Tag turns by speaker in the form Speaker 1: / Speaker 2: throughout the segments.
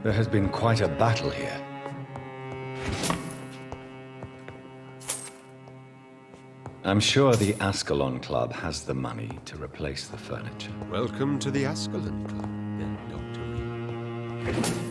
Speaker 1: There has been quite a battle here. I'm sure the Ascalon Club has the money to replace the furniture.
Speaker 2: Welcome to the Ascalon Club, then, Dr. Reid.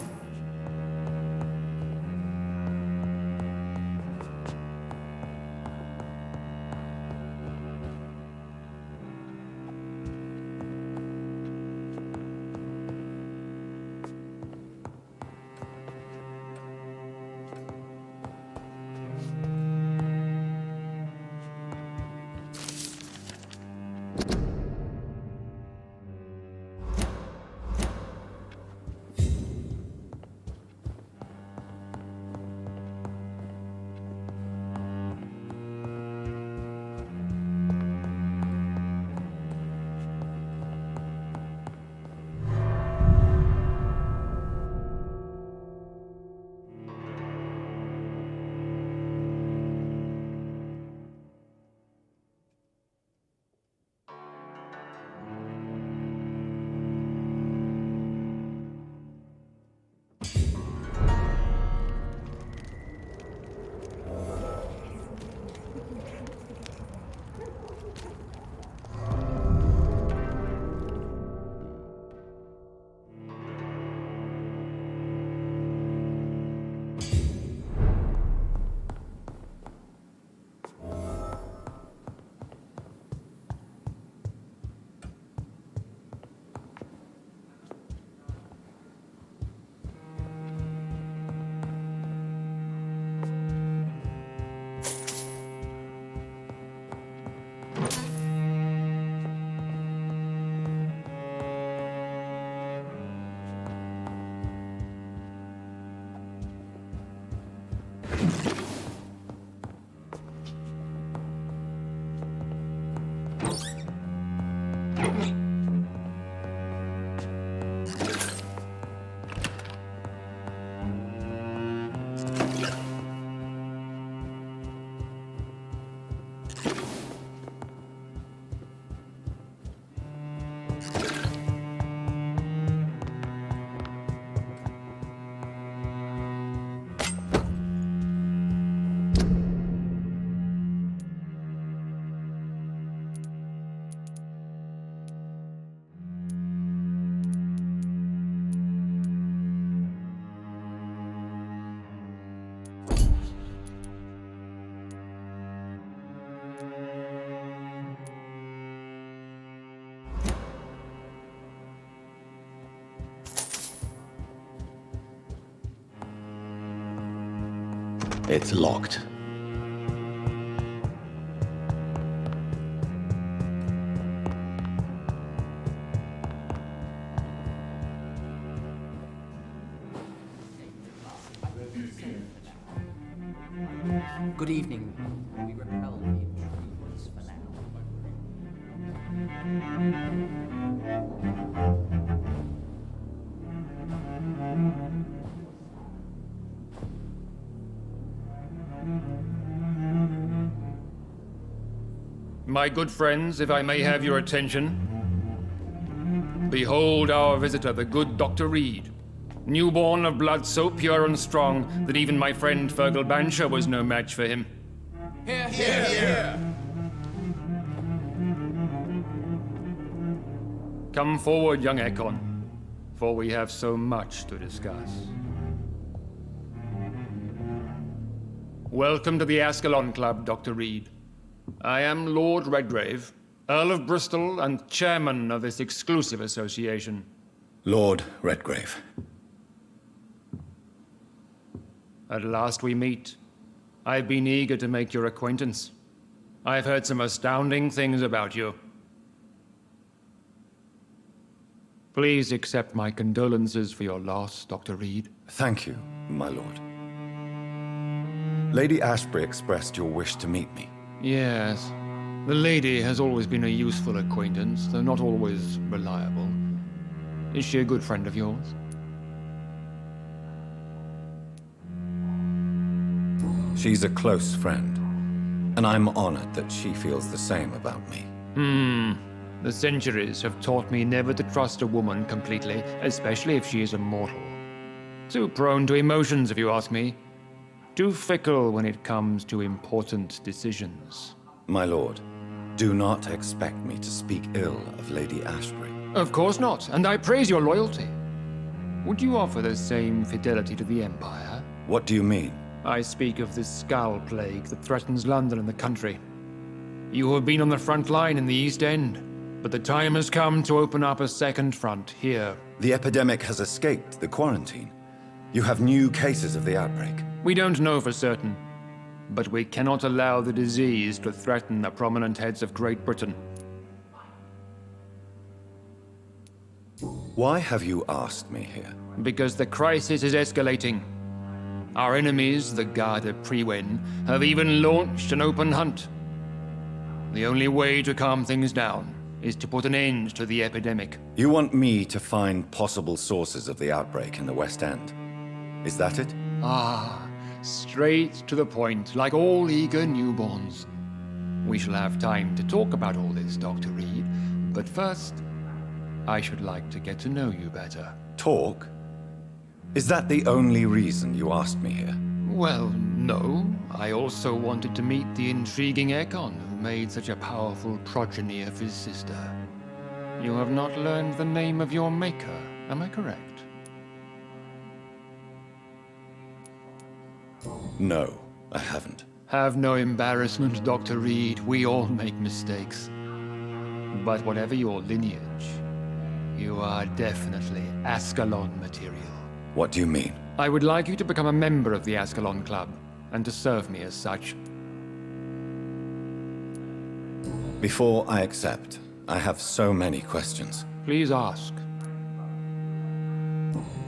Speaker 1: It's locked.
Speaker 3: Good evening. We repel the intruders for now.
Speaker 4: My good friends, if I may have your attention. Behold our visitor, the good Dr. Reid. Newborn of blood so pure and strong that even my friend Fergal Bansher was no match for him.
Speaker 3: Here, here, here!
Speaker 4: Come forward, young Ekon, for we have so much to discuss. Welcome to the Ascalon Club, Dr. Reid. I am Lord Redgrave, Earl of Bristol and chairman of this exclusive association.
Speaker 1: Lord Redgrave.
Speaker 4: At last we meet. I've been eager to make your acquaintance. I've heard some astounding things about you. Please accept my condolences for your loss, Dr. Reid.
Speaker 1: Thank you, my lord. Lady Ashbury expressed your wish to meet me.
Speaker 4: Yes. The lady has always been a useful acquaintance, though not always reliable. Is she a good friend of yours?
Speaker 1: She's a close friend, and I'm honored that she feels the same about me.
Speaker 4: The centuries have taught me never to trust a woman completely, especially if she is a mortal. Too prone to emotions, if you ask me. Too fickle when it comes to important decisions.
Speaker 1: My lord, do not expect me to speak ill of Lady Ashbury.
Speaker 4: Of course not, and I praise your loyalty. Would you offer the same fidelity to the Empire?
Speaker 1: What do you mean?
Speaker 4: I speak of this skull plague that threatens London and the country. You have been on the front line in the East End, but the time has come to open up a second front here.
Speaker 1: The epidemic has escaped the quarantine. You have new cases of the outbreak.
Speaker 4: We don't know for certain, but we cannot allow the disease to threaten the prominent heads of Great Britain.
Speaker 1: Why have you asked me here?
Speaker 4: Because the crisis is escalating. Our enemies, the Garda Priwen, have even launched an open hunt. The only way to calm things down is to put an end to the epidemic.
Speaker 1: You want me to find possible sources of the outbreak in the West End? Is that it?
Speaker 4: Ah, straight to the point, like all eager newborns. We shall have time to talk about all this, Dr. Reid, but first, I should like to get to know you better.
Speaker 1: Talk? Is that the only reason you asked me here?
Speaker 4: Well, no. I also wanted to meet the intriguing Ekon, who made such a powerful progeny of his sister. You have not learned the name of your maker, am I correct?
Speaker 1: No, I haven't.
Speaker 4: Have no embarrassment, Dr. Reid. We all make mistakes. But whatever your lineage, you are definitely Ascalon material.
Speaker 1: What do you mean?
Speaker 4: I would like you to become a member of the Ascalon Club, and to serve me as such.
Speaker 1: Before I accept, I have so many questions.
Speaker 4: Please ask.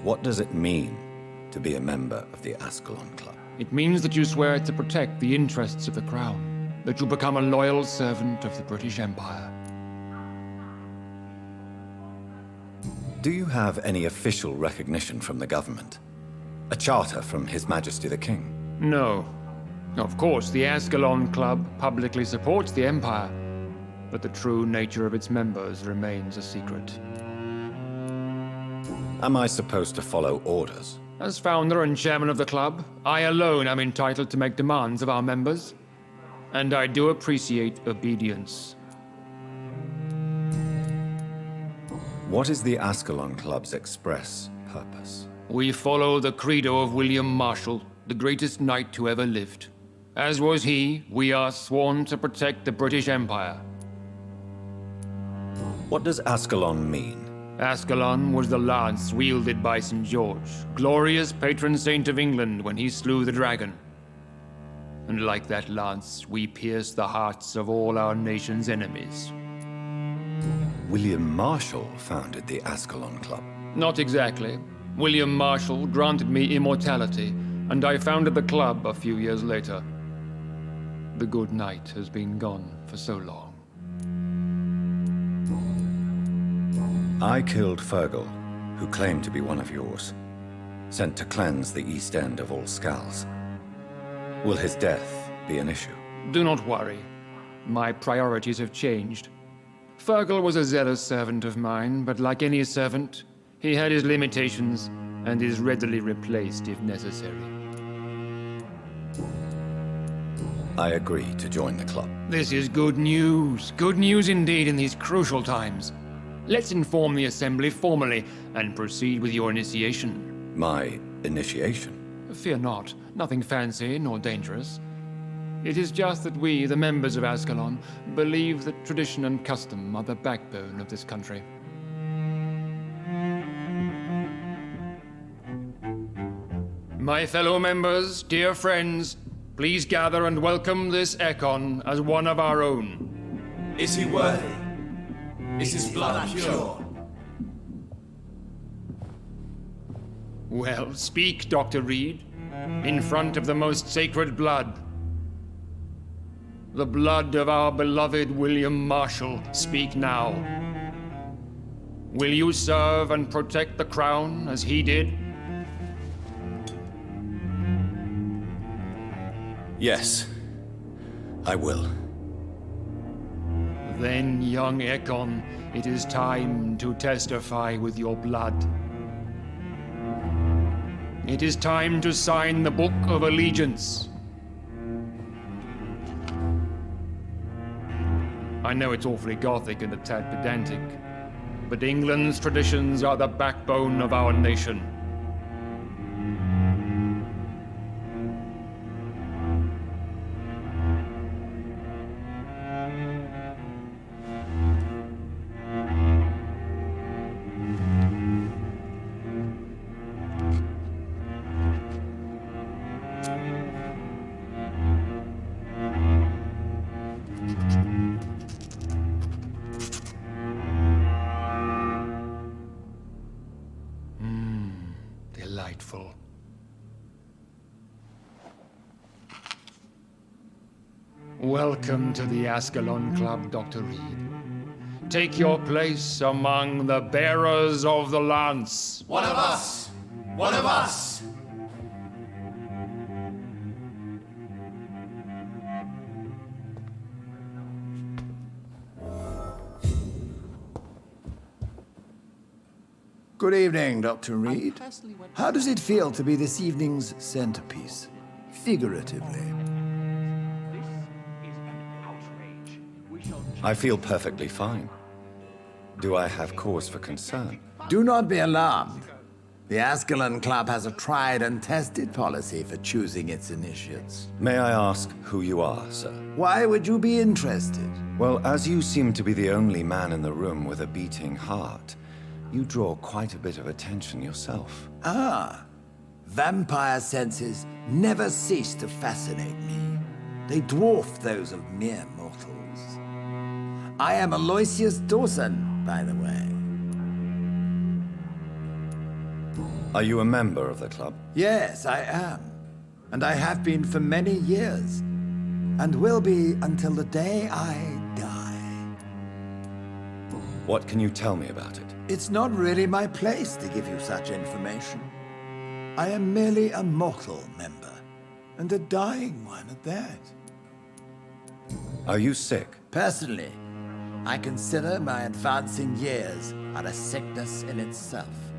Speaker 1: What does it mean to be a member of the Ascalon Club?
Speaker 4: It means that you swear to protect the interests of the Crown, that you become a loyal servant of the British Empire.
Speaker 1: Do you have any official recognition from the government? A charter from His Majesty the King?
Speaker 4: No. Of course, the Ascalon Club publicly supports the Empire, but the true nature of its members remains a secret.
Speaker 1: Am I supposed to follow orders?
Speaker 4: As founder and chairman of the club, I alone am entitled to make demands of our members, and I do appreciate obedience.
Speaker 1: What is the Ascalon Club's express purpose?
Speaker 4: We follow the credo of William Marshall, the greatest knight who ever lived. As was he, we are sworn to protect the British Empire.
Speaker 1: What does Ascalon mean?
Speaker 4: Ascalon was the lance wielded by St. George, glorious patron saint of England when he slew the dragon. And like that lance, we pierce the hearts of all our nation's enemies.
Speaker 1: William Marshall founded the Ascalon Club.
Speaker 4: Not exactly. William Marshall granted me immortality, and I founded the club a few years later. The good knight has been gone for so long.
Speaker 1: I killed Fergal, who claimed to be one of yours, sent to cleanse the East End of all skulls. Will his death be an issue?
Speaker 4: Do not worry. My priorities have changed. Fergal was a zealous servant of mine, but like any servant, he had his limitations and is readily replaced if necessary.
Speaker 1: I agree to join the club.
Speaker 4: This is good news. Good news indeed in these crucial times. Let's inform the Assembly formally and proceed with your initiation.
Speaker 1: My initiation?
Speaker 4: Fear not. Nothing fancy nor dangerous. It is just that we, the members of Ascalon, believe that tradition and custom are the backbone of this country. My fellow members, dear friends, please gather and welcome this Ekon as one of our own.
Speaker 5: Is he worthy? Is his blood pure?
Speaker 4: Well, speak, Dr. Reid, in front of the most sacred blood. The blood of our beloved William Marshall, speak now. Will you serve and protect the crown as he did?
Speaker 1: Yes, I will.
Speaker 4: Then, young Ekon, it is time to testify with your blood. It is time to sign the Book of Allegiance. I know it's awfully Gothic and a tad pedantic, but England's traditions are the backbone of our nation. Delightful. Welcome to the Ascalon Club, Dr. Reid. Take your place among the bearers of the lance.
Speaker 5: One of us! One of us!
Speaker 6: Good evening, Dr. Reid. How does it feel to be this evening's centerpiece? Figuratively.
Speaker 1: I feel perfectly fine. Do I have cause for concern?
Speaker 6: Do not be alarmed. The Ascalon Club has a tried and tested policy for choosing its initiates.
Speaker 1: May I ask who you are, sir?
Speaker 6: Why would you be interested?
Speaker 1: Well, as you seem to be the only man in the room with a beating heart, you draw quite a bit of attention yourself.
Speaker 6: Ah, vampire senses never cease to fascinate me. They dwarf those of mere mortals. I am Aloysius Dawson, by the way.
Speaker 1: Are you a member of the club?
Speaker 6: Yes, I am. And I have been for many years. And will be until the day I die.
Speaker 1: What can you tell me about it?
Speaker 6: It's not really my place to give you such information. I am merely a mortal member, and a dying one at that.
Speaker 1: Are you sick?
Speaker 6: Personally, I consider my advancing years are a sickness in itself.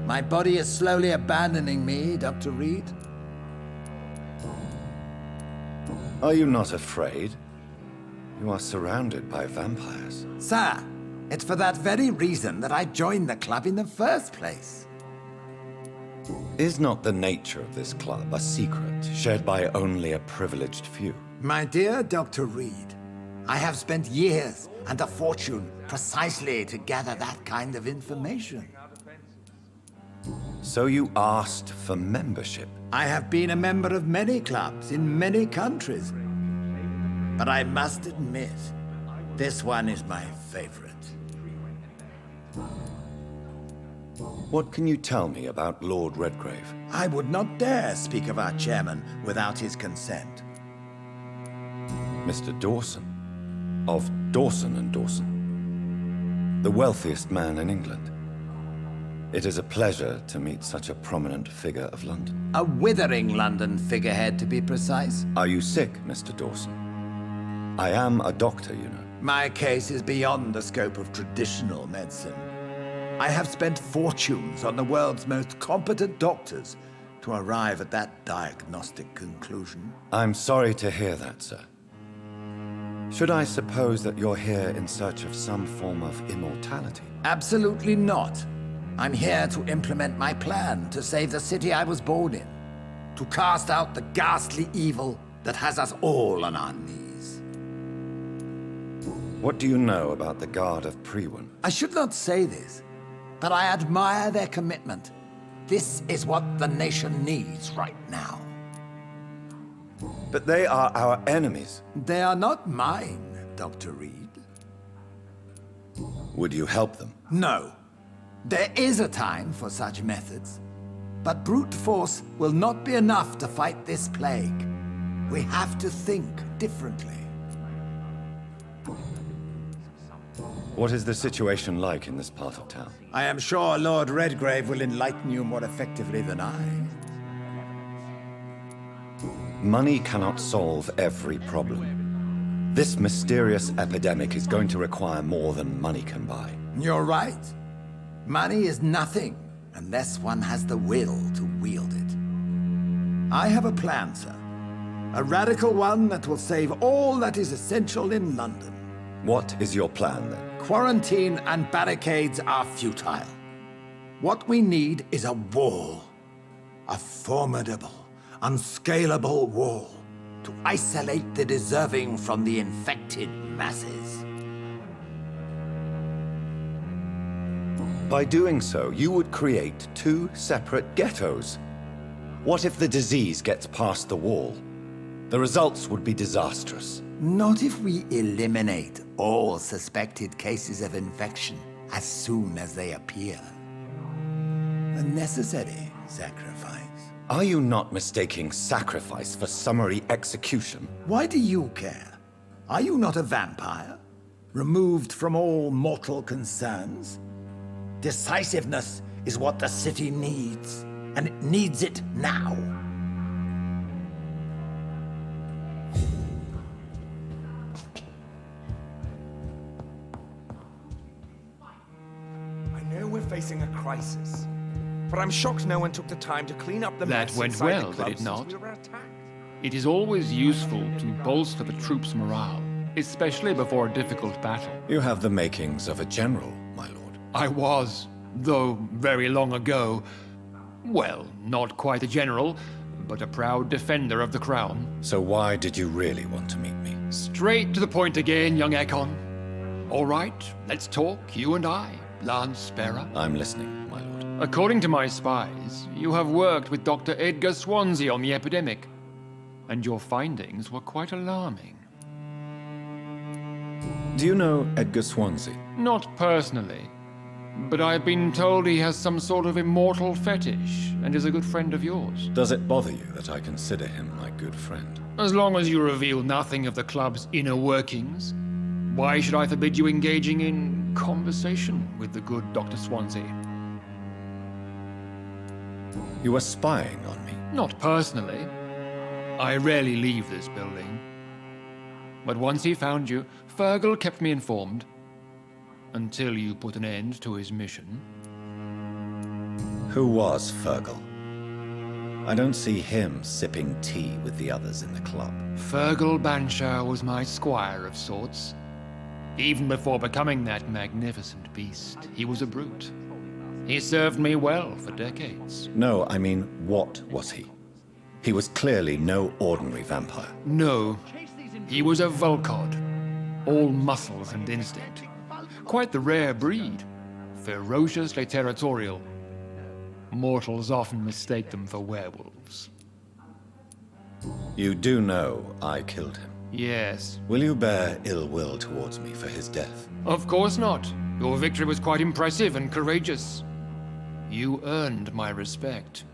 Speaker 6: My body is slowly abandoning me, Dr. Reid.
Speaker 1: Are you not afraid? You are surrounded by vampires.
Speaker 6: Sir, it's for that very reason that I joined the club in the first place.
Speaker 1: Is not the nature of this club a secret shared by only a privileged few?
Speaker 6: My dear Dr. Reid, I have spent years and a fortune precisely to gather that kind of information.
Speaker 1: So you asked for membership?
Speaker 6: I have been a member of many clubs in many countries. But I must admit, this one is my favorite.
Speaker 1: What can you tell me about Lord Redgrave?
Speaker 6: I would not dare speak of our chairman without his consent.
Speaker 1: Mr. Dawson, of Dawson and Dawson, the wealthiest man in England. It is a pleasure to meet such a prominent figure of London.
Speaker 6: A withering London figurehead, to be precise.
Speaker 1: Are you sick, Mr. Dawson? I am a doctor, you know.
Speaker 6: My case is beyond the scope of traditional medicine. I have spent fortunes on the world's most competent doctors to arrive at that diagnostic conclusion.
Speaker 1: I'm sorry to hear that, sir. Should I suppose that you're here in search of some form of immortality?
Speaker 6: Absolutely not. I'm here to implement my plan to save the city I was born in. To cast out the ghastly evil that has us all on our knees.
Speaker 1: What do you know about the Guard of Priwen?
Speaker 6: I should not say this, but I admire their commitment. This is what the nation needs right now.
Speaker 1: But they are our enemies.
Speaker 6: They are not mine, Dr. Reid.
Speaker 1: Would you help them?
Speaker 6: No. There is a time for such methods. But brute force will not be enough to fight this plague. We have to think differently.
Speaker 1: What is the situation like in this part of town?
Speaker 6: I am sure Lord Redgrave will enlighten you more effectively than I.
Speaker 1: Money cannot solve every problem. This mysterious epidemic is going to require more than money can buy.
Speaker 6: You're right. Money is nothing unless one has the will to wield it. I have a plan, sir. A radical one that will save all that is essential in London.
Speaker 1: What is your plan, then?
Speaker 6: Quarantine and barricades are futile. What we need is a wall. A formidable, unscalable wall to isolate the deserving from the infected masses.
Speaker 1: By doing so, you would create two separate ghettos. What if the disease gets past the wall? The results would be disastrous.
Speaker 6: Not if we eliminate all suspected cases of infection as soon as they appear. A necessary sacrifice.
Speaker 1: Are you not mistaking sacrifice for summary execution?
Speaker 6: Why do you care? Are you not a vampire? Removed from all mortal concerns? Decisiveness is what the city needs, and it needs it now.
Speaker 7: I know we're facing a crisis, but I'm shocked no one took the time to clean up the
Speaker 4: That
Speaker 7: mess
Speaker 4: went
Speaker 7: inside
Speaker 4: well,
Speaker 7: the club
Speaker 4: did it
Speaker 7: since
Speaker 4: not?
Speaker 7: we were attacked.
Speaker 4: It is always useful to bolster the troops' morale, especially before a difficult battle.
Speaker 1: You have the makings of a general, my lord.
Speaker 4: I was, though very long ago, well, not quite a general, but a proud defender of the crown.
Speaker 1: So why did you really want to meet me?
Speaker 4: Straight to the point again, young Ekon. All right, let's talk, you and I, Lance Sparrow.
Speaker 1: I'm listening, my lord.
Speaker 4: According to my spies, you have worked with Dr. Edgar Swansea on the epidemic, and your findings were quite alarming.
Speaker 1: Do you know Edgar Swansea?
Speaker 4: Not personally, but I've been told he has some sort of immortal fetish and is a good friend of yours.
Speaker 1: Does it bother you that I consider him my good friend?
Speaker 4: As long as you reveal nothing of the club's inner workings, why should I forbid you engaging in conversation with the good Dr. Swansea?
Speaker 1: You were spying on me.
Speaker 4: Not personally. I rarely leave this building. But once he found you, Fergal kept me informed. Until you put an end to his mission.
Speaker 1: Who was Fergal? I don't see him sipping tea with the others in the club.
Speaker 4: Fergal Banshire was my squire of sorts. Even before becoming that magnificent beast, he was a brute. He served me well for decades.
Speaker 1: No, I mean, what was he? He was clearly no ordinary vampire.
Speaker 4: No, he was a Volcod, all muscles and instinct. Quite the rare breed, ferociously territorial. Mortals often mistake them for werewolves.
Speaker 1: You do know I killed him.
Speaker 4: Yes.
Speaker 1: Will you bear ill will towards me for his death?
Speaker 4: Of course not. Your victory was quite impressive and courageous. You earned my respect.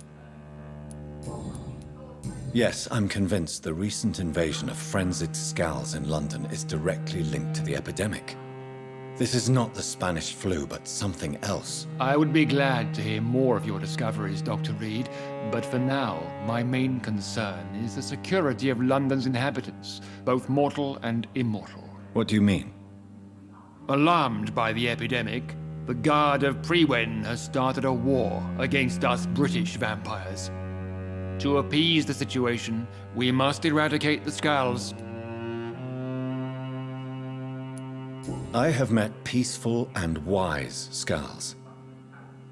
Speaker 1: Yes, I'm convinced the recent invasion of frenzied Scals in London is directly linked to the epidemic. This is not the Spanish flu, but something else.
Speaker 4: I would be glad to hear more of your discoveries, Dr. Reid, but for now, my main concern is the security of London's inhabitants, both mortal and immortal.
Speaker 1: What do you mean?
Speaker 4: Alarmed by the epidemic, the Guard of Prewen has started a war against us British vampires. To appease the situation, we must eradicate the Scals.
Speaker 1: I have met peaceful and wise Scals.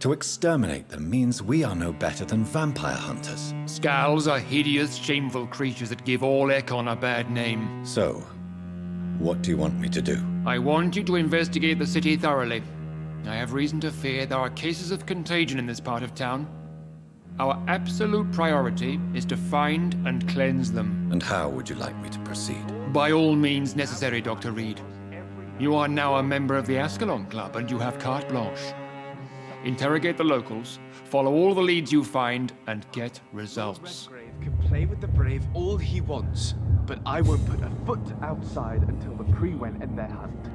Speaker 1: To exterminate them means we are no better than vampire hunters.
Speaker 4: Scals are hideous, shameful creatures that give all Ekon a bad name.
Speaker 1: So, what do you want me to do?
Speaker 4: I want you to investigate the city thoroughly. I have reason to fear there are cases of contagion in this part of town. Our absolute priority is to find and cleanse them.
Speaker 1: And how would you like me to proceed?
Speaker 4: By all means necessary, Dr. Reid. You are now a member of the Ascalon Club and you have carte blanche. Interrogate the locals, follow all the leads you find, and get results.
Speaker 7: Redgrave can play with the brave all he wants, but I won't put a foot outside until the Prewen end their hunt.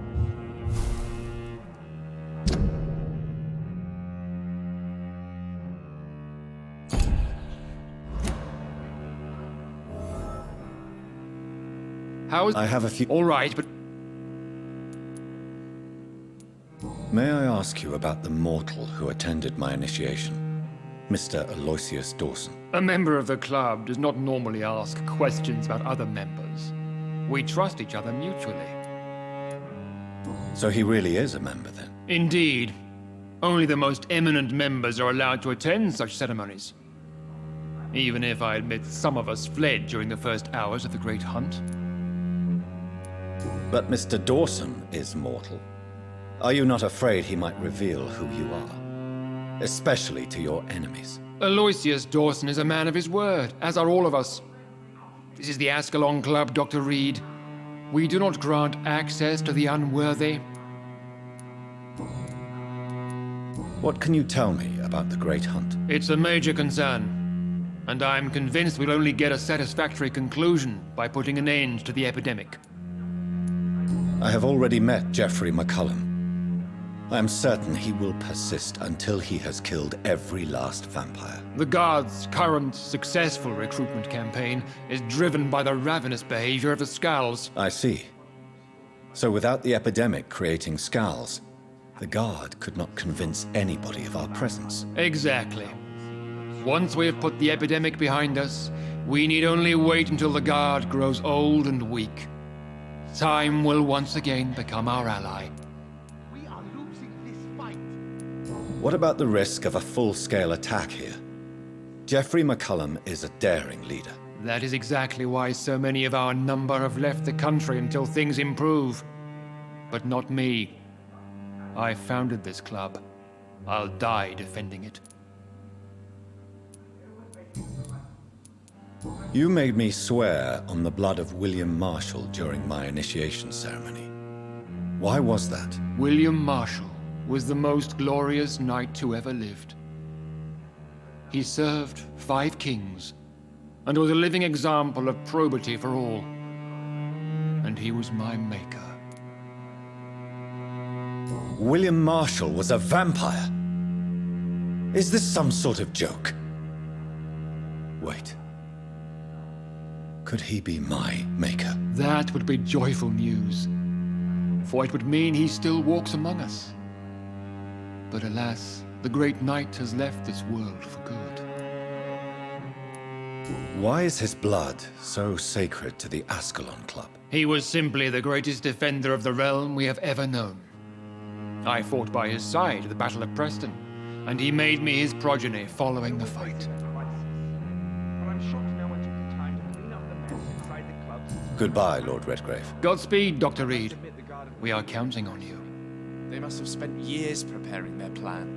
Speaker 4: How's...
Speaker 1: I have a few...
Speaker 4: All right, but...
Speaker 1: May I ask you about the mortal who attended my initiation? Mr. Aloysius Dawson.
Speaker 4: A member of the club does not normally ask questions about other members. We trust each other mutually.
Speaker 1: So he really is a member, then?
Speaker 4: Indeed. Only the most eminent members are allowed to attend such ceremonies. Even if I admit some of us fled during the first hours of the Great Hunt.
Speaker 1: But Mr. Dawson is mortal. Are you not afraid he might reveal who you are? Especially to your enemies.
Speaker 4: Aloysius Dawson is a man of his word, as are all of us. This is the Ascalon Club, Dr. Reid. We do not grant access to the unworthy.
Speaker 1: What can you tell me about the Great Hunt?
Speaker 4: It's a major concern, and I'm convinced we'll only get a satisfactory conclusion by putting an end to the epidemic.
Speaker 1: I have already met Geoffrey McCullum. I am certain he will persist until he has killed every last vampire.
Speaker 4: The Guard's current successful recruitment campaign is driven by the ravenous behavior of the Skulls.
Speaker 1: I see. So without the epidemic creating Skulls, the Guard could not convince anybody of our presence.
Speaker 4: Exactly. Once we have put the epidemic behind us, we need only wait until the Guard grows old and weak. Time will once again become our ally.
Speaker 7: We are losing this fight.
Speaker 1: What about the risk of a full-scale attack here? Geoffrey McCullum is a daring leader.
Speaker 4: That is exactly why so many of our number have left the country until things improve. But not me. I founded this club. I'll die defending it.
Speaker 1: You made me swear on the blood of William Marshall during my initiation ceremony. Why was that?
Speaker 4: William Marshall was the most glorious knight who ever lived. He served 5 kings, and was a living example of probity for all. And he was my maker.
Speaker 1: William Marshall was a vampire? Is this some sort of joke? Wait. Could he be my maker?
Speaker 4: That would be joyful news, for it would mean he still walks among us. But alas, the great knight has left this world for good.
Speaker 1: Why is his blood so sacred to the Ascalon Club?
Speaker 4: He was simply the greatest defender of the realm we have ever known. I fought by his side at the Battle of Preston, and he made me his progeny following the fight.
Speaker 7: But I'm shocked no one took the time to clean up the mess inside the clubs.
Speaker 1: Goodbye, Lord Redgrave.
Speaker 4: Godspeed, Dr. Reid. We are counting on you.
Speaker 2: They must have spent years preparing their plan.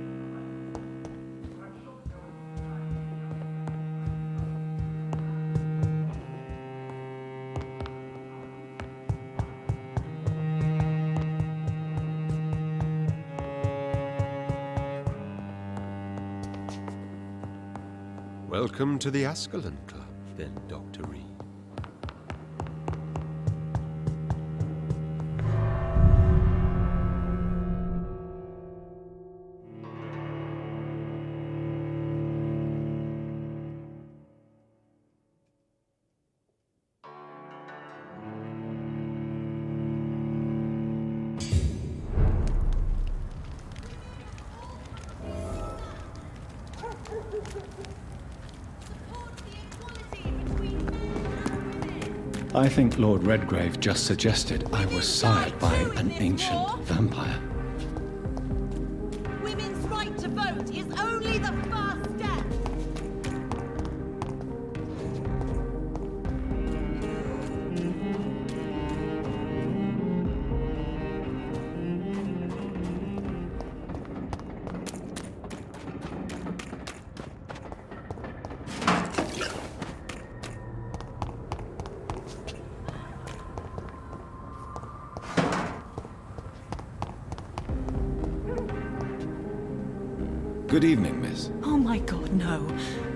Speaker 5: Welcome to the Ascalon Club, then, Dr. Reid.
Speaker 8: I think Lord Redgrave just suggested I was sired by an ancient vampire.
Speaker 9: Women's right to vote is only the first step.
Speaker 1: Good evening, miss.
Speaker 9: Oh my God, no.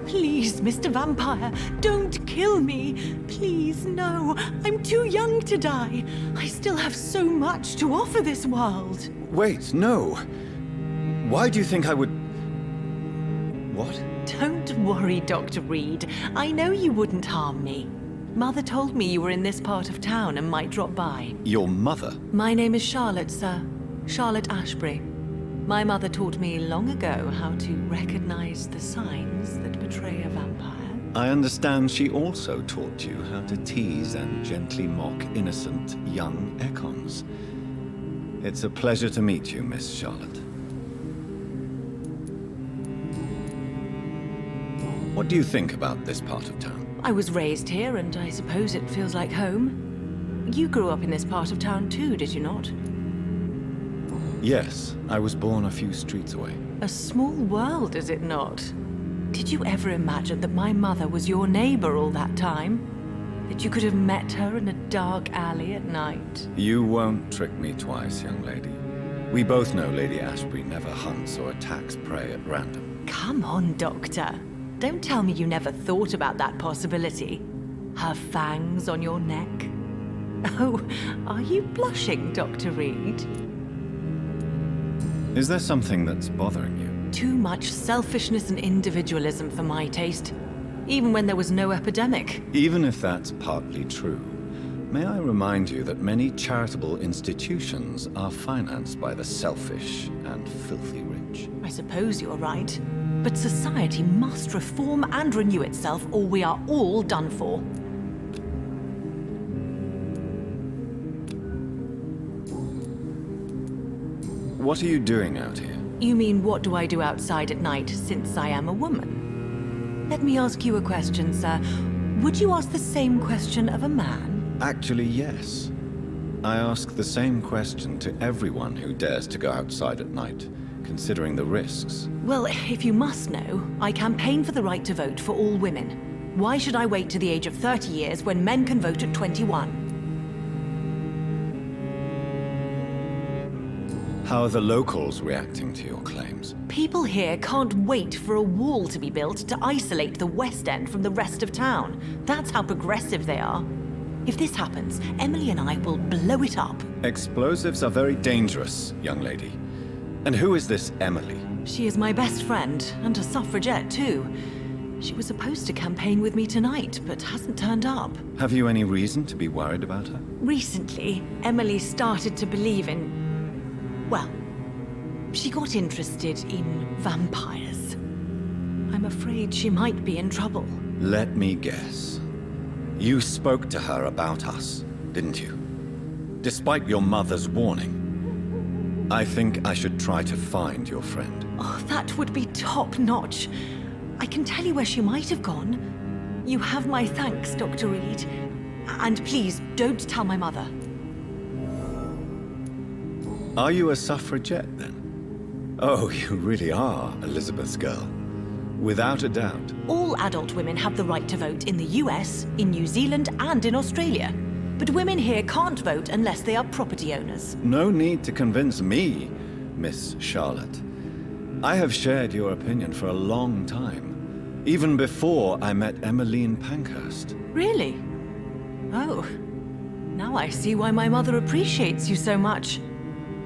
Speaker 9: Please, Mr. Vampire, don't kill me. Please, no. I'm too young to die. I still have so much to offer this world.
Speaker 1: Wait, no. Why do you think I would... What?
Speaker 9: Don't worry, Dr. Reid. I know you wouldn't harm me. Mother told me you were in this part of town and might drop by.
Speaker 1: Your mother?
Speaker 9: My name is Charlotte, sir. Charlotte Ashbury. My mother taught me long ago how to recognize the signs that betray a vampire.
Speaker 1: I understand she also taught you how to tease and gently mock innocent young Ekons. It's a pleasure to meet you, Miss Charlotte. What do you think about this part of town?
Speaker 9: I was raised here, and I suppose it feels like home. You grew up in this part of town too, did you not?
Speaker 1: Yes, I was born a few streets away.
Speaker 9: A small world, is it not? Did you ever imagine that my mother was your neighbor all that time? That you could have met her in a dark alley at night?
Speaker 1: You won't trick me twice, young lady. We both know Lady Ashbury never hunts or attacks prey at random.
Speaker 9: Come on, Doctor. Don't tell me you never thought about that possibility. Her fangs on your neck. Oh, are you blushing, Dr. Reid?
Speaker 1: Is there something that's bothering you?
Speaker 9: Too much selfishness and individualism for my taste. Even when there was no epidemic.
Speaker 1: Even if that's partly true, may I remind you that many charitable institutions are financed by the selfish and filthy rich.
Speaker 9: I suppose you're right. But society must reform and renew itself, or we are all done for.
Speaker 1: What are you doing out here?
Speaker 9: You mean, what do I do outside at night, since I am a woman? Let me ask you a question, sir. Would you ask the same question of a man?
Speaker 1: Actually, yes. I ask the same question to everyone who dares to go outside at night, considering the risks.
Speaker 9: Well, if you must know, I campaign for the right to vote for all women. Why should I wait to the age of 30 years when men can vote at 21?
Speaker 1: How are the locals reacting to your claims?
Speaker 9: People here can't wait for a wall to be built to isolate the West End from the rest of town. That's how progressive they are. If this happens, Emily and I will blow it up.
Speaker 1: Explosives are very dangerous, young lady. And who is this Emily?
Speaker 9: She is my best friend, and a suffragette too. She was supposed to campaign with me tonight, but hasn't turned up.
Speaker 1: Have you any reason to be worried about her?
Speaker 9: Recently, Emily started to believe in... well, she got interested in vampires. I'm afraid she might be in trouble.
Speaker 1: Let me guess. You spoke to her about us, didn't you? Despite your mother's warning. I think I should try to find your friend.
Speaker 9: Oh, that would be top-notch. I can tell you where she might have gone. You have my thanks, Dr. Reid. And please, don't tell my mother.
Speaker 1: Are you a suffragette, then? Oh, you really are Elizabeth's girl. Without a doubt.
Speaker 9: All adult women have the right to vote in the US, in New Zealand, and in Australia. But women here can't vote unless they are property owners.
Speaker 1: No need to convince me, Miss Charlotte. I have shared your opinion for a long time. Even before I met Emmeline Pankhurst.
Speaker 9: Really? Oh. Now I see why my mother appreciates you so much.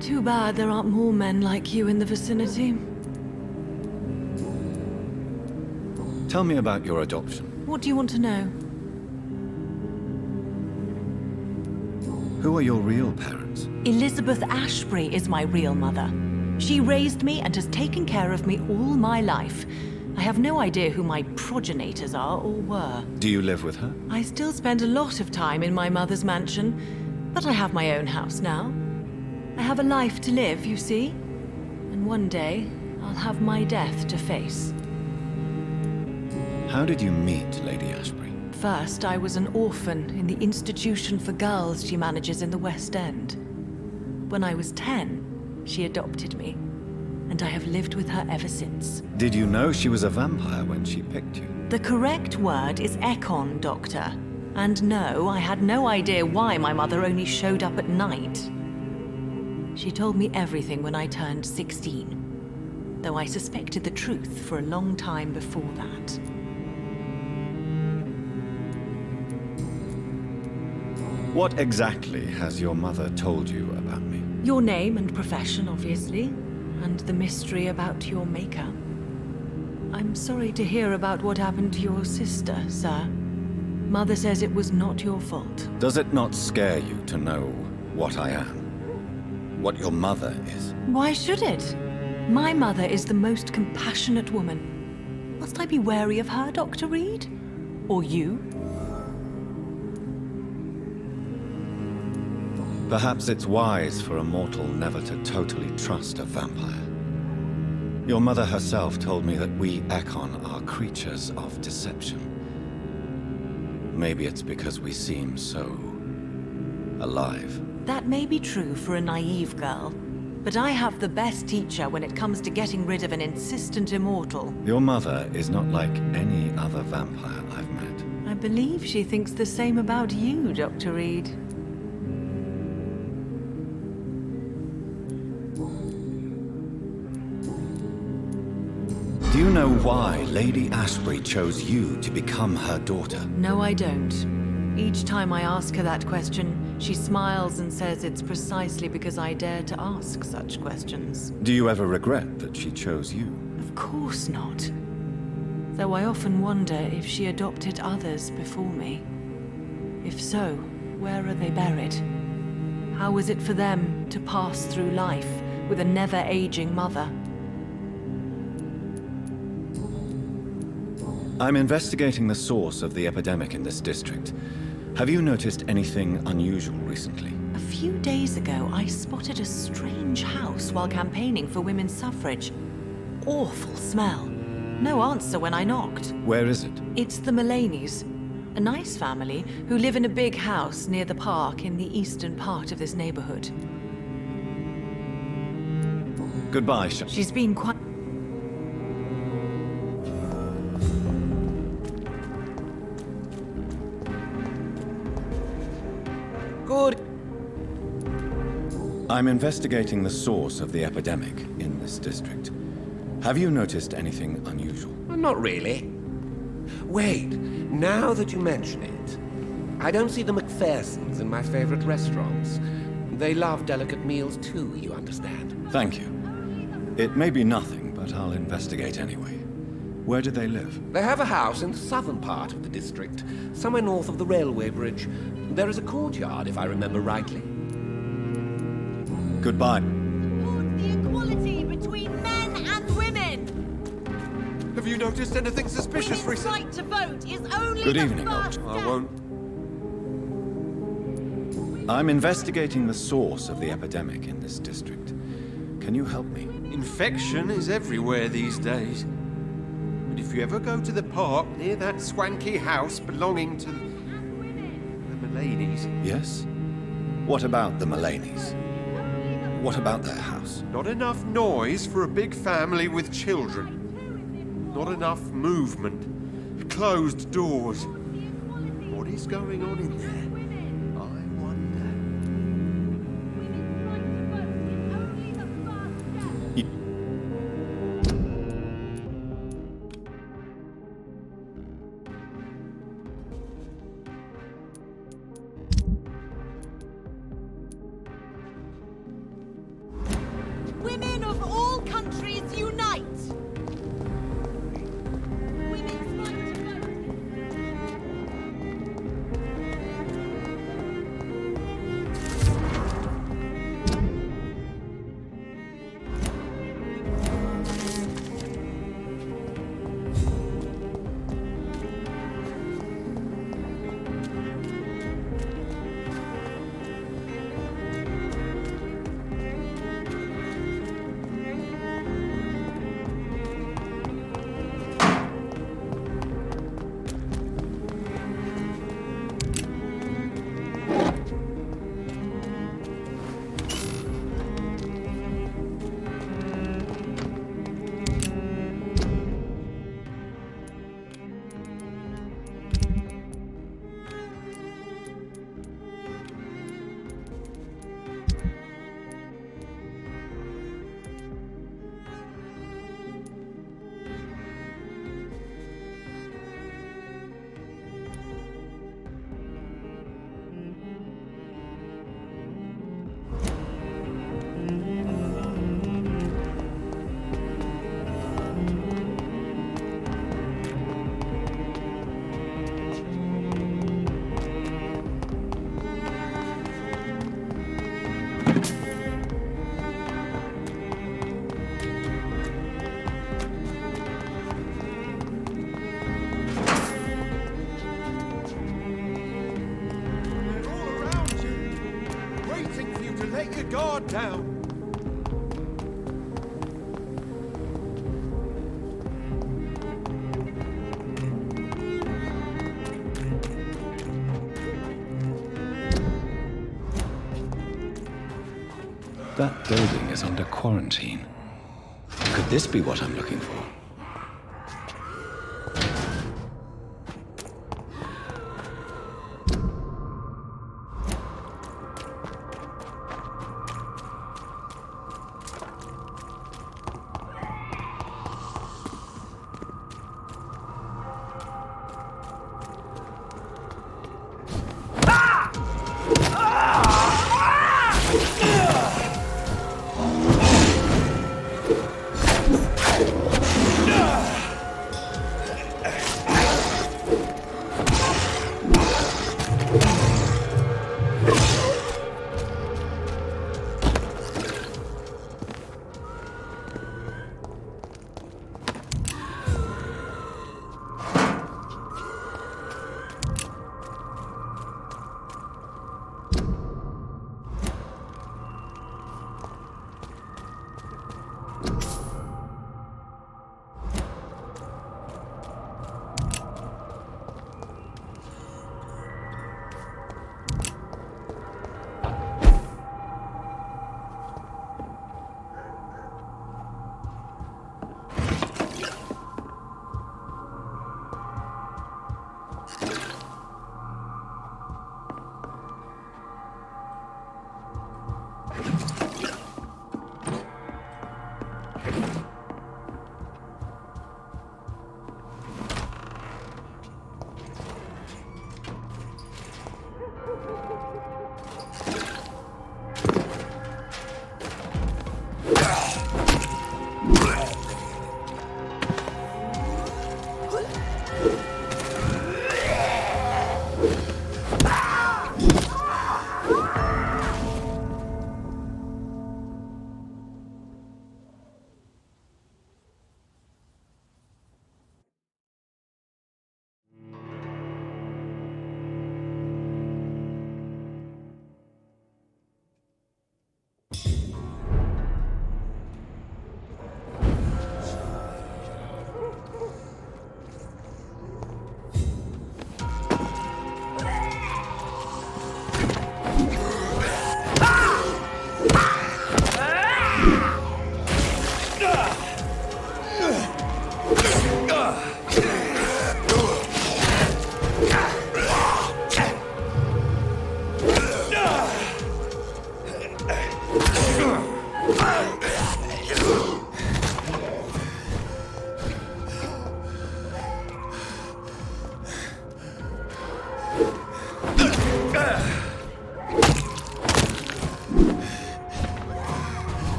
Speaker 9: Too bad there aren't more men like you in the vicinity.
Speaker 1: Tell me about your adoption.
Speaker 9: What do you want to know?
Speaker 1: Who are your real parents?
Speaker 9: Elizabeth Ashbury is my real mother. She raised me and has taken care of me all my life. I have no idea who my progenitors are or were.
Speaker 1: Do you live with her?
Speaker 9: I still spend a lot of time in my mother's mansion, but I have my own house now. I have a life to live, you see? And one day, I'll have my death to face.
Speaker 1: How did you meet Lady Ashbury?
Speaker 9: First, I was an orphan in the institution for girls she manages in the West End. When I was 10, she adopted me, and I have lived with her ever since.
Speaker 1: Did you know she was a vampire when she picked you?
Speaker 9: The correct word is Ekon, Doctor. And no, I had no idea why my mother only showed up at night. She told me everything when I turned 16, though I suspected the truth for a long time before that.
Speaker 1: What exactly has your mother told you about me?
Speaker 9: Your name and profession, obviously, and the mystery about your maker. I'm sorry to hear about what happened to your sister, sir. Mother says it was not your fault.
Speaker 1: Does it not scare you to know what I am? What your mother is?
Speaker 9: Why should it? My mother is the most compassionate woman. Must I be wary of her, Dr. Reid? Or you?
Speaker 1: Perhaps it's wise for a mortal never to totally trust a vampire. Your mother herself told me that we Ekon are creatures of deception. Maybe it's because we seem so alive.
Speaker 9: That may be true for a naive girl, but I have the best teacher when it comes to getting rid of an insistent immortal.
Speaker 1: Your mother is not like any other vampire I've met.
Speaker 9: I believe she thinks the same about you, Dr. Reid.
Speaker 1: Do you know why Lady Ashbury chose you to become her daughter?
Speaker 9: No, I don't. Each time I ask her that question, she smiles and says it's precisely because I dare to ask such questions.
Speaker 1: Do you ever regret that she chose you?
Speaker 9: Of course not. Though I often wonder if she adopted others before me. If so, where are they buried? How was it for them to pass through life with a never-aging mother?
Speaker 1: I'm investigating the source of the epidemic in this district. Have you noticed anything unusual recently?
Speaker 9: A few days ago, I spotted a strange house while campaigning for women's suffrage. Awful smell. No answer when I knocked.
Speaker 1: Where is it?
Speaker 9: It's the Mullaneys, a nice family who live in a big house near the park in the eastern part of this neighborhood.
Speaker 1: Goodbye,
Speaker 9: She's been quite...
Speaker 3: Good.
Speaker 1: I'm investigating the source of the epidemic in this district. Have you noticed anything unusual?
Speaker 2: Well, not really. Wait, now that you mention it, I don't see the McPhersons in my favorite restaurants. They love delicate meals too, you understand.
Speaker 1: Thank you. It may be nothing, but I'll investigate anyway. Where do they live?
Speaker 2: They have a house in the southern part of the district, somewhere north of the railway bridge. There is a courtyard, if I remember rightly.
Speaker 1: Goodbye.
Speaker 9: The equality between men and women!
Speaker 5: Have you noticed anything suspicious
Speaker 9: Women's
Speaker 5: recently?
Speaker 9: right to vote is only
Speaker 1: Good
Speaker 9: the
Speaker 1: evening,
Speaker 9: first
Speaker 1: Doctor.
Speaker 5: I
Speaker 9: step.
Speaker 5: won't.
Speaker 1: I'm investigating the source of the epidemic in this district. Can you help me?
Speaker 5: Infection is everywhere these days. But if you ever go to the park near that swanky house belonging to the Mullaneys,
Speaker 1: Yes? What about the Mullaneys? What about their house?
Speaker 5: not enough noise for a big family with children. Not enough movement. Closed doors. What is going on in there? I wonder.
Speaker 9: Women of all countries unite! Women's right to vote.
Speaker 5: guard down.
Speaker 8: That building is under quarantine. Could this be what I'm looking for?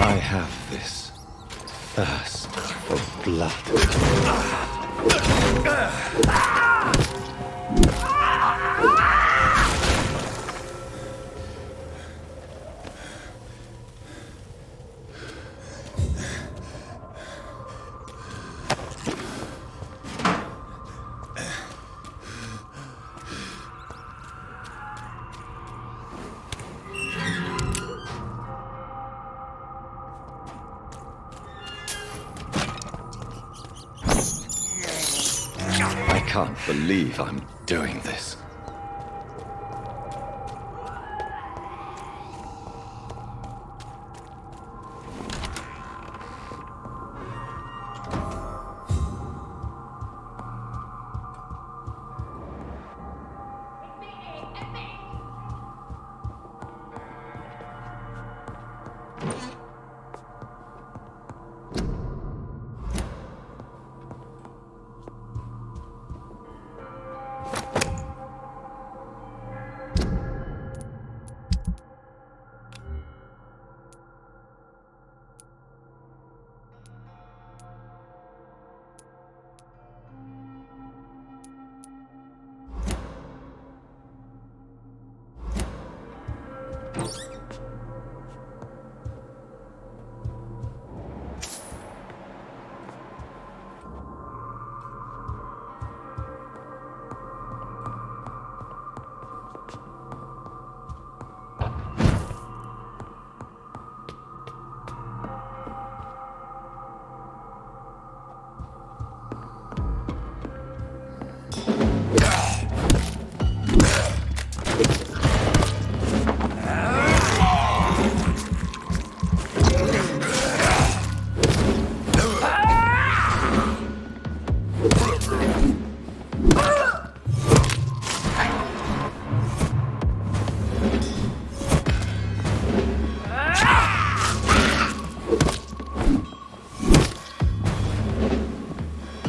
Speaker 8: I have this thirst for blood. I can't believe I'm doing this.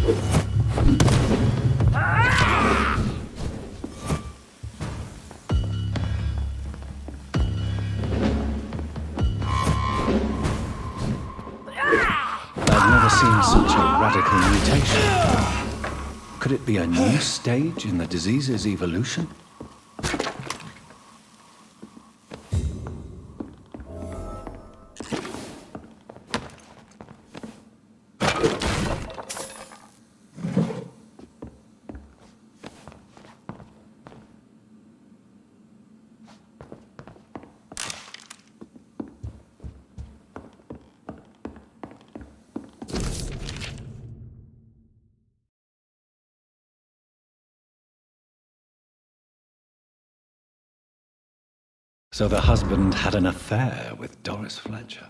Speaker 8: I've never seen such a radical mutation. Could it be a new stage in the disease's evolution? So the husband had an affair with Doris Fletcher.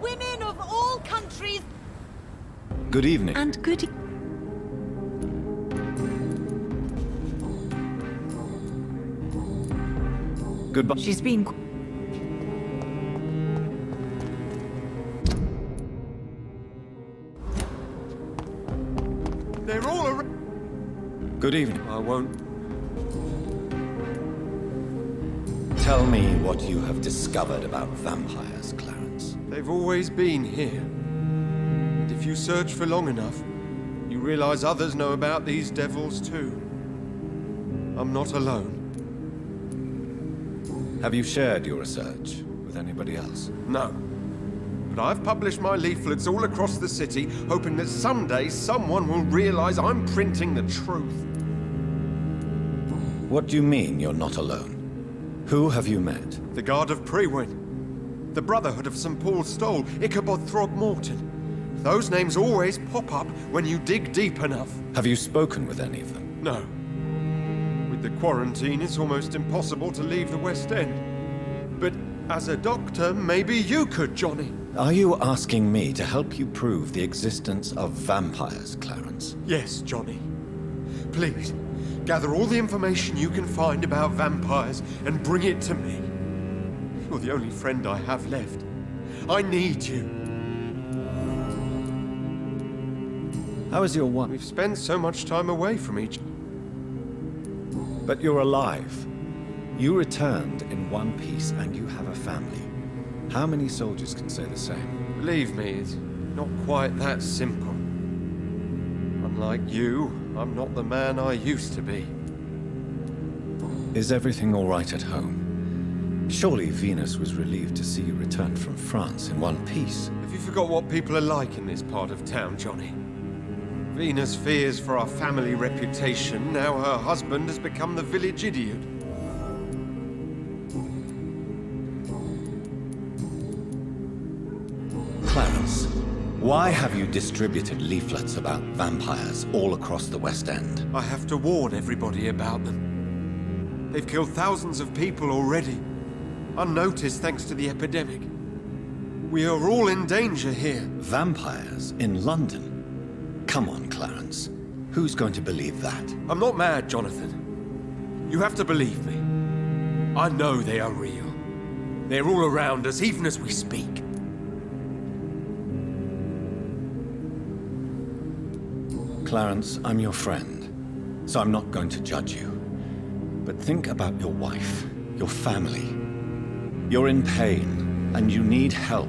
Speaker 10: Women of all countries.
Speaker 1: Good evening.
Speaker 9: And good.
Speaker 1: Goodbye.
Speaker 9: She's been.
Speaker 5: They're all around.
Speaker 1: Good evening.
Speaker 5: I won't.
Speaker 1: Tell me what you have discovered about vampires, Clarence.
Speaker 5: They've always been here. And if you search for long enough, you realize others know about these devils too. I'm not alone.
Speaker 1: Have you shared your research with anybody else?
Speaker 5: No. But I've published my leaflets all across the city, hoping that someday someone will realize I'm printing the truth.
Speaker 1: What do you mean you're not alone? Who have you met?
Speaker 5: The Guard of Prewin, the Brotherhood of St. Paul's Stole, Ichabod Throgmorton. Those names always pop up when you dig deep enough.
Speaker 1: Have you spoken with any of them?
Speaker 5: No. With the quarantine, it's almost impossible to leave the West End. But as a doctor, maybe you could, Johnny.
Speaker 1: Are you asking me to help you prove the existence of vampires, Clarence?
Speaker 5: Yes, Johnny. Please, gather all the information you can find about vampires and bring it to me. You're the only friend I have left. I need you.
Speaker 1: How is your wife?
Speaker 5: We've spent so much time away from each other.
Speaker 1: But you're alive. You returned in one piece and you have a family. How many soldiers can say the same?
Speaker 5: Believe me, it's not quite that simple. Unlike you, I'm not the man I used to be.
Speaker 1: Is everything all right at home? Surely Venus was relieved to see you return from France in one piece.
Speaker 5: Have you forgot what people are like in this part of town, Johnny? Venus fears for our family reputation. Now her husband has become the village idiot.
Speaker 1: Clarence, why have you distributed leaflets about vampires all across the West End?
Speaker 5: I have to warn everybody about them. They've killed thousands of people already, unnoticed thanks to the epidemic. We are all in danger here.
Speaker 1: Vampires in London? Come on, Clarence. Who's going to believe that?
Speaker 5: I'm not mad, Jonathan. You have to believe me. I know they are real. They're all around us, even as we speak.
Speaker 1: Clarence, I'm your friend, so I'm not going to judge you. But think about your wife, your family. You're in pain, and you need help.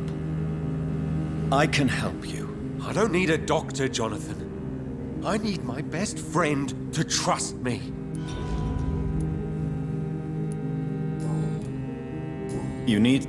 Speaker 1: I can help you.
Speaker 5: I don't need a doctor, Jonathan. I need my best friend to trust me.
Speaker 1: You need